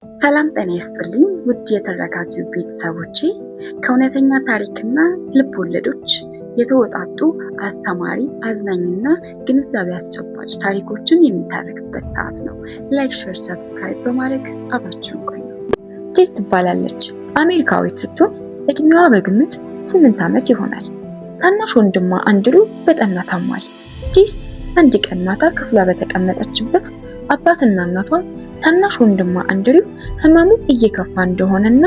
ሰላም ጤና ይስጥልኝ ውድ የተረካችሁ ቤተሰቦቼ፣ ከእውነተኛ ታሪክና ልብ ወለዶች የተወጣጡ አስተማሪ፣ አዝናኝና ግንዛቤ አስጨባጭ ታሪኮችን የሚተረክበት ሰዓት ነው። ላይክ፣ ሼር፣ ሰብስክራይብ በማድረግ አብራችሁን ቆዩ። ቴስ ትባላለች። አሜሪካዊት ስትሆን እድሜዋ በግምት 8 ዓመት ይሆናል። ታናሽ ወንድሟ አንድሪው በጠና ታሟል። ቴስ አንድ ቀን ማታ ክፍሏ በተቀመጠችበት አባትና እናቷ ታናሽ ወንድሟ አንድሪው ህመሙ እየከፋ እንደሆነና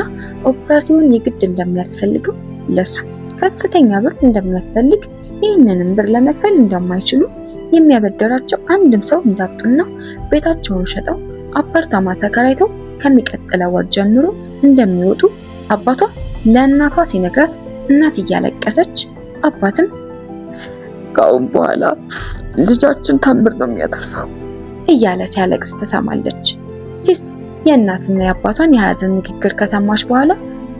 ኦፕራሲዮን የግድ እንደሚያስፈልገው ለሱ ከፍተኛ ብር እንደሚያስፈልግ ይህንንም ብር ለመክፈል እንደማይችሉ የሚያበደራቸው አንድም ሰው እንዳጡና ቤታቸውን ሸጠው አፓርታማ ተከራይተው ከሚቀጥለው ወር ጀምሮ እንደሚወጡ አባቷ ለእናቷ ሲነግራት እናት እያለቀሰች አባትም ከአሁን በኋላ ልጃችን ታምር ነው የሚያተርፈው እያለ ሲያለቅስ ትሰማለች። ቴስ የእናትና የአባቷን የሐዘን ንግግር ከሰማች በኋላ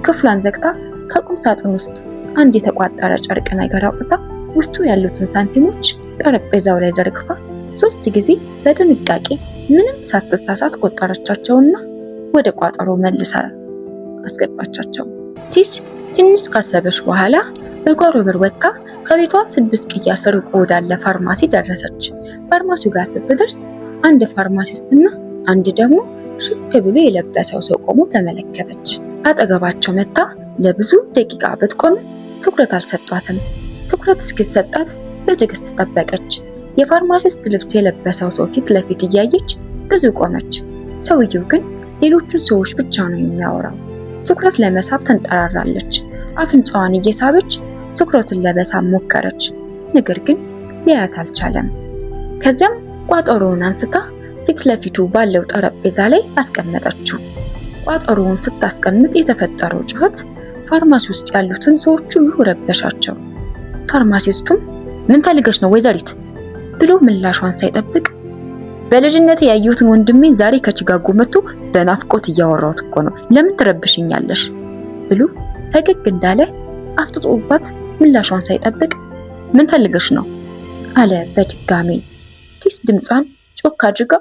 ክፍሏን ዘግታ ከቁም ሳጥን ውስጥ አንድ የተቋጠረ ጨርቅ ነገር አውጥታ ውስጡ ያሉትን ሳንቲሞች ጠረጴዛው ላይ ዘርግፋ 3 ጊዜ በጥንቃቄ ምንም ሳትሳሳት ቆጠረቻቸውና ወደ ቋጠሮ መልሳ አስገባቻቸው። ቴስ ትንሽ ካሰበች በኋላ በጓሮ በር ወጥታ ከቤቷ 6 ቂያስ ርቆ ወዳለ ፋርማሲ ደረሰች። ፋርማሲው ጋር ስትደርስ አንድ ፋርማሲስትና አንድ ደግሞ ሽክ ብሎ የለበሰው ሰው ቆሞ ተመለከተች። አጠገባቸው መታ ለብዙ ደቂቃ ብትቆም ትኩረት አልሰጧትም። ትኩረት እስኪሰጣት በትዕግስት ጠበቀች። የፋርማሲስት ልብስ የለበሰው ሰው ፊት ለፊት እያየች ብዙ ቆመች። ሰውየው ግን ሌሎቹን ሰዎች ብቻ ነው የሚያወራው። ትኩረት ለመሳብ ተንጠራራለች። አፍንጫዋን እየሳበች ትኩረትን ለመሳብ ሞከረች። ነገር ግን ሊያያት አልቻለም። ከዚያም ቋጠሮውን አንስታ ፊት ለፊቱ ባለው ጠረጴዛ ላይ አስቀመጠችው። ቋጠሮውን ስታስቀምጥ የተፈጠረው ጩኸት ፋርማሲ ውስጥ ያሉትን ሰዎች ሁሉ ረበሻቸው። ፋርማሲስቱም ምን ፈልገሽ ነው ወይዘሪት ብሎ ምላሿን ሳይጠብቅ በልጅነቴ ያየሁትን ወንድሜን ዛሬ ከቺካጎ መጥቶ በናፍቆት እያወራሁት እኮ ነው፣ ለምን ትረብሽኛለሽ ብሎ ፈገግ እንዳለ አፍጥጦባት ምላሿን ሳይጠብቅ ምን ፈልገሽ ነው አለ በድጋሚ። ቴስ ድምጿን ጮክ አድርጋ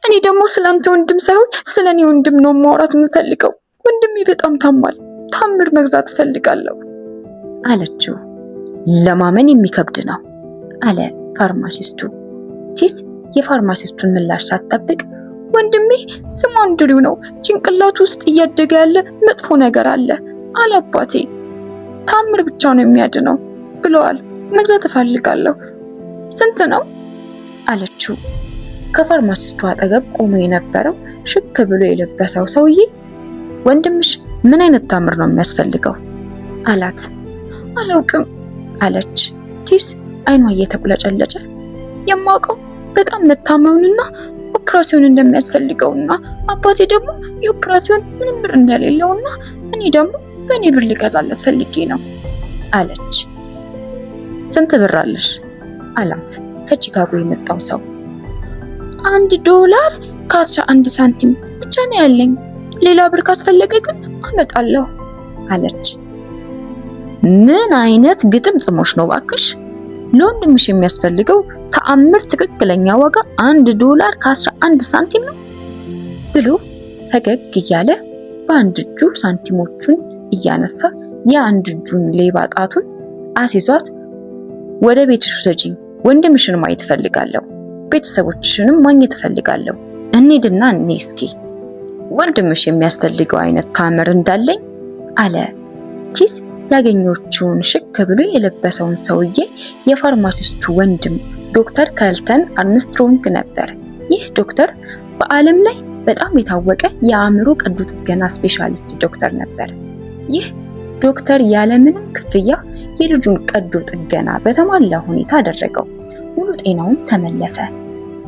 እኔ ደግሞ ስላንተ ወንድም ሳይሆን ስለኔ ወንድም ነው ማውራት የምፈልገው፣ ወንድሜ በጣም ታሟል፣ ታምር መግዛት ፈልጋለሁ አለችው። ለማመን የሚከብድ ነው አለ ፋርማሲስቱ። ቴስ የፋርማሲስቱን ምላሽ ሳትጠብቅ ወንድሜ ስሙ አንድሪው ነው፣ ጭንቅላቱ ውስጥ እያደገ ያለ መጥፎ ነገር አለ አባቴ፣ ታምር ብቻ ነው የሚያድነው ብለዋል፣ መግዛት እፈልጋለሁ፣ ስንት ነው አለችው። ከፋርማሲስቱ አጠገብ ቆሞ የነበረው ሽክ ብሎ የለበሰው ሰውዬ ወንድምሽ ምን አይነት ታምር ነው የሚያስፈልገው አላት። አላውቅም አለች ቴስ አይኗ እየተቁለጨለጨ። የማውቀው በጣም መታመሙንና ኦፕራሲዮን እንደሚያስፈልገውና አባቴ ደግሞ የኦፕራሲዮን ምንም ብር እንደሌለውና እኔ ደግሞ በእኔ ብር ልገዛለት ፈልጌ ነው አለች። ስንት ብር አለሽ አላት ከቺካጎ የመጣው ሰው። $1 ከ11 ሳንቲም ብቻ ነው ያለኝ፣ ሌላ ብር ካስፈለገ ግን አመጣለሁ አለች። ምን አይነት ግጥም ጥሞሽ ነው ባክሽ? ለወንድምሽ የሚያስፈልገው ተአምር ትክክለኛ ዋጋ $1 ከ11 ሳንቲም ነው ብሎ ፈገግ እያለ በአንድ እጁ ሳንቲሞቹን እያነሳ የአንድ እጁን ሌባ ጣቱን አስይዟት ወደ ቤትሽ ውሰጂኝ፣ ወንድምሽን ማየት እፈልጋለሁ፣ ቤተሰቦችሽንም ማግኘት እፈልጋለሁ፣ እንሂድና እኔ እስኪ ወንድምሽ የሚያስፈልገው አይነት ታምር እንዳለኝ አለ። ቴስ ያገኘችውን ሽክ ብሎ የለበሰውን ሰውዬ የፋርማሲስቱ ወንድም ዶክተር ከርልተን አርምስትሮንግ ነበር። ይህ ዶክተር በዓለም ላይ በጣም የታወቀ የአእምሮ ቀዶ ጥገና ስፔሻሊስት ዶክተር ነበር። ይህ ዶክተር ያለምንም ክፍያ የልጁን ቀዶ ጥገና በተሟላ ሁኔታ አደረገው። ሙሉ ጤናውን ተመለሰ።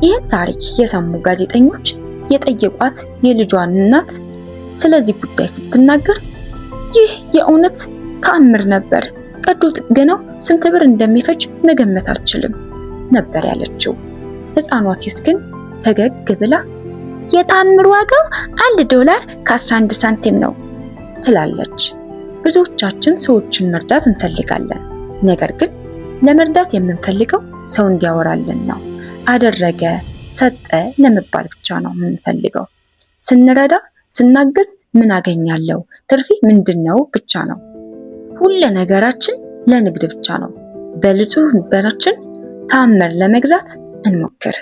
ይህን ታሪክ የሰሙ ጋዜጠኞች የጠየቋት የልጇን እናት ስለዚህ ጉዳይ ስትናገር ይህ የእውነት ተአምር ነበር፣ ቀዶ ጥገናው ስንት ብር እንደሚፈጅ መገመት አልችልም ነበር ያለችው። ሕፃኗ ቴስ ግን ፈገግ ብላ የታምር ዋጋው $1 ከ11 ሳንቲም ነው ትላለች። ብዙዎቻችን ሰዎችን መርዳት እንፈልጋለን፣ ነገር ግን ለመርዳት የምንፈልገው ሰው እንዲያወራልን ነው። አደረገ፣ ሰጠ ለመባል ብቻ ነው የምንፈልገው። ስንረዳ ስናግዝ ምን አገኛለሁ? ትርፊ ምንድነው ብቻ ነው። ሁሉ ነገራችን ለንግድ ብቻ ነው። በንጹህ ብራችን ተአምር ለመግዛት እንሞክር።